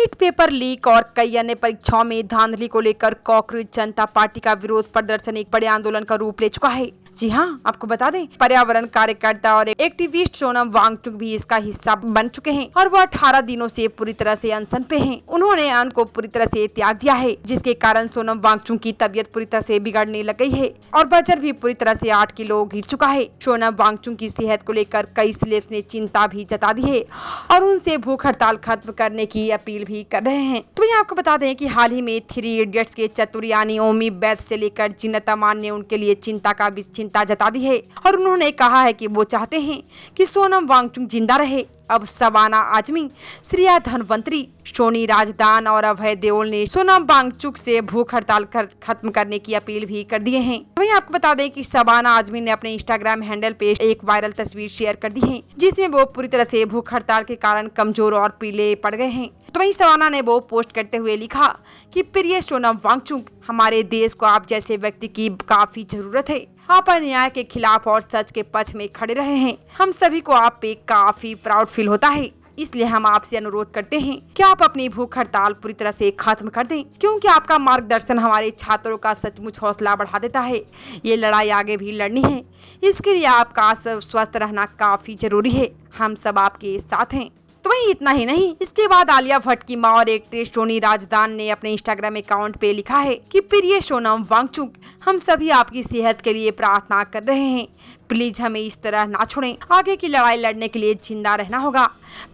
NEET paper leak और कई अन्य परीक्षाओं में धांधली को लेकर कॉकरोच जनता पार्टी का विरोध प्रदर्शन एक बड़े आंदोलन का रूप ले चुका है। जी हाँ, आपको बता दें, पर्यावरण कार्यकर्ता और एक्टिविस्ट सोनम वांगचुक भी इसका हिस्सा बन चुके हैं और वो 18 दिनों से पूरी तरह से अनशन पे हैं। उन्होंने अन्न को पूरी तरह से त्याग दिया है, जिसके कारण सोनम वांगचुक की तबीयत पूरी तरह से बिगड़ने लग गई है और वजन भी पूरी तरह से 8 किलो गिर चुका है। सोनम वांगचुक की सेहत को लेकर कई सेलेब्स ने चिंता भी जता दी है और उनसे भूख हड़ताल खत्म करने की अपील भी कर रहे हैं। तो वहीं आपको बता दें कि हाल ही में 3 इडियट्स के चतुर यानी ओमी बैद से लेकर जीनत अमान ने उनके लिए चिंता जता दी है और उन्होंने कहा है कि वो चाहते हैं कि सोनम वांगचुक जिंदा रहे। अब शबाना आजमी, श्रेया धनवंतरी, सोनी राजदान और अभय देओल ने सोनम वांगचुक से भूख हड़ताल खत्म करने की अपील भी कर दिए हैं। वहीं आपको बता दें कि शबाना आजमी ने अपने इंस्टाग्राम हैंडल पे एक वायरल तस्वीर शेयर कर दी है, जिसमें वो पूरी तरह से भूख हड़ताल के कारण कमजोर और पीले पड़ गए हैं। तो वहीं शबाना ने वो पोस्ट करते हुए लिखा कि प्रिय सोनम वांगचुक, हमारे देश को आप जैसे व्यक्ति की काफी जरूरत है। आप अन्याय के खिलाफ और सच के पक्ष में खड़े रहे हैं। हम सभी को आप पे काफी प्राउड फील होता है, इसलिए हम आपसे अनुरोध करते हैं कि आप अपनी भूख हड़ताल पूरी तरह से खत्म कर दें, क्योंकि आपका मार्गदर्शन हमारे छात्रों का सचमुच हौसला बढ़ा देता है। ये लड़ाई आगे भी लड़नी है, इसके लिए आपका स्वस्थ रहना काफी जरूरी है। हम सब आपके साथ हैं। तो वही इतना ही नहीं, इसके बाद आलिया भट्ट की मां और एक्ट्रेस सोनी राजदान ने अपने इंस्टाग्राम अकाउंट पे लिखा है कि प्रिय सोनम वांगचुक, हम सभी आपकी सेहत के लिए प्रार्थना कर रहे हैं। प्लीज हमें इस तरह ना छोड़ें, आगे की लड़ाई लड़ने के लिए जिंदा रहना होगा।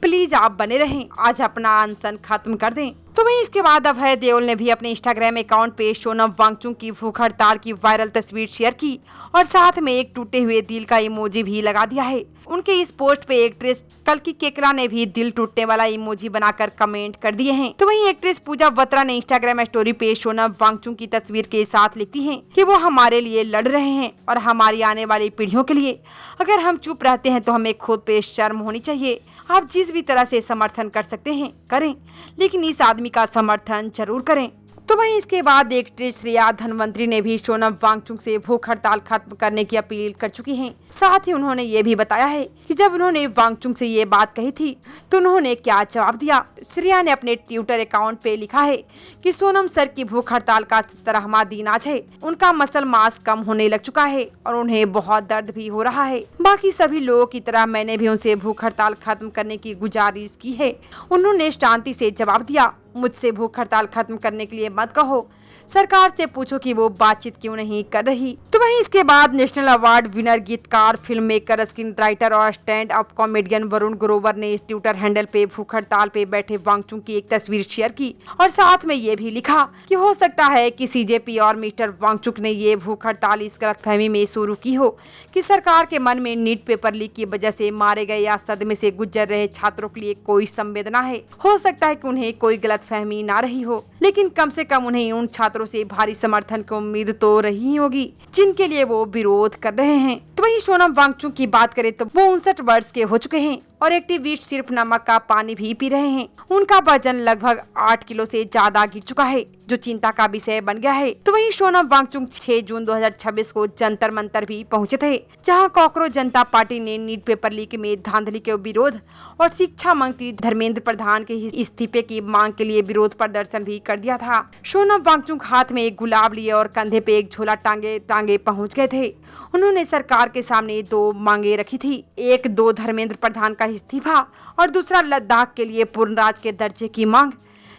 प्लीज आप बने रहें, आज अपना अनशन खत्म कर दें। तो वहीं इसके बाद अभय देओल ने भी अपने इंस्टाग्राम अकाउंट पे सोनम वांगचुक की भूख हड़ताल की वायरल तस्वीर शेयर की और साथ में एक टूटे हुए दिल का इमोजी भी लगा दिया है। उनके इस पोस्ट पे एक्ट्रेस कल्की केकरा ने भी दिल टूटने वाला इमोजी बनाकर कमेंट कर दिए हैं। तो वहीं एक्ट्रेस पूजा बत्रा ने इंस्टाग्राम स्टोरी पे सोनम वांगचुक की तस्वीर के साथ लिखती हैं कि वो हमारे लिए लड़ रहे हैं और हमारी आने वाली पीढ़ियों के लिए। अगर हम चुप रहते हैं तो हमें खुद पे शर्म होनी चाहिए। आप जिस भी तरह से समर्थन कर सकते हैं करें, लेकिन इस आदमी का समर्थन जरूर करें। तो वहीं इसके बाद एक्ट्रेस श्रेया धनवंतरी ने भी सोनम वांगचुक से भूख हड़ताल खत्म करने की अपील कर चुकी हैं। साथ ही उन्होंने ये भी बताया है कि जब उन्होंने वांगचुक से ये बात कही थी तो उन्होंने क्या जवाब दिया। श्रेया ने अपने ट्विटर अकाउंट पे लिखा है कि सोनम सर की भूख हड़ताल का 17वां दिन आज है। उनका मसल मास कम होने लग चुका है और उन्हें बहुत दर्द भी हो रहा है। बाकी सभी लोगों की तरह मैंने भी उनसे भूख हड़ताल खत्म करने की गुजारिश की है। उन्होंने शांति से जवाब दिया, मुझसे भूख हड़ताल खत्म करने के लिए मत कहो, सरकार से पूछो कि वो बातचीत क्यों नहीं कर रही। तो वहीं इसके बाद नेशनल अवार्ड विनर, गीतकार, फिल्म मेकर, स्क्रीन राइटर और stand up comedian Varun Grover ने इस ट्विटर हैंडल पे भूख हड़ताल पे बैठे वांगचुक की एक तस्वीर शेयर की और साथ में ये भी लिखा कि हो सकता है कि सीजेपी और मिस्टर वांगचुक ने ये भूख हड़ताल इस गलतफहमी में शुरू की हो कि सरकार के मन में नीट पेपर लीक की वजह से मारे गए या सदमे से गुजर रहे छात्रों के लिए कोई संवेदना है। हो सकता है कि उन्हें कोई गलतफहमी ना रही हो, लेकिन कम से कम उन्हें उन छात्रों से भारी समर्थन की उम्मीद तो रही होगी जिनके लिए वो विरोध कर रहे हैं। तो वहीं सोनम वांगचुक की बात करें तो वो 59 वर्ष के हो चुके हैं और एक्टिविस्ट सिर्फ नमक का पानी भी पी रहे हैं। उनका वजन लगभग 8 किलो से ज्यादा गिर चुका है, जो चिंता का विषय बन गया है। तो वहीं सोनम वांगचुक 6 जून 2026 को जंतर मंतर भी पहुंचे थे, जहां कॉकरोच जनता पार्टी ने नीट पेपर लीक में धांधली के विरोध और शिक्षा मंत्री धर्मेंद्र प्रधान के इस्तीफे की मांग के लिए विरोध प्रदर्शन भी कर दिया था। सोनम वांगचुक हाथ में एक गुलाब लिए और कंधे पे एक झोला टांगे पहुंच गए थे। उन्होंने सरकार के सामने 2 मांगे रखी थी, एक धर्मेंद्र प्रधान का इस्तीफा और दूसरा लद्दाख के लिए पूर्ण राज्य के दर्जे की मांग।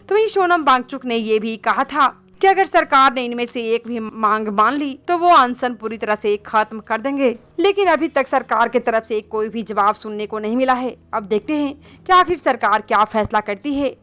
तो वहीं सोनम वांगचुक ने ये भी कहा था कि अगर सरकार ने इनमें से एक भी मांग मान ली तो वो अनशन पूरी तरह से खत्म कर देंगे, लेकिन अभी तक सरकार की तरफ से कोई भी जवाब सुनने को नहीं मिला है। अब देखते हैं कि आखिर सरकार क्या फैसला करती है।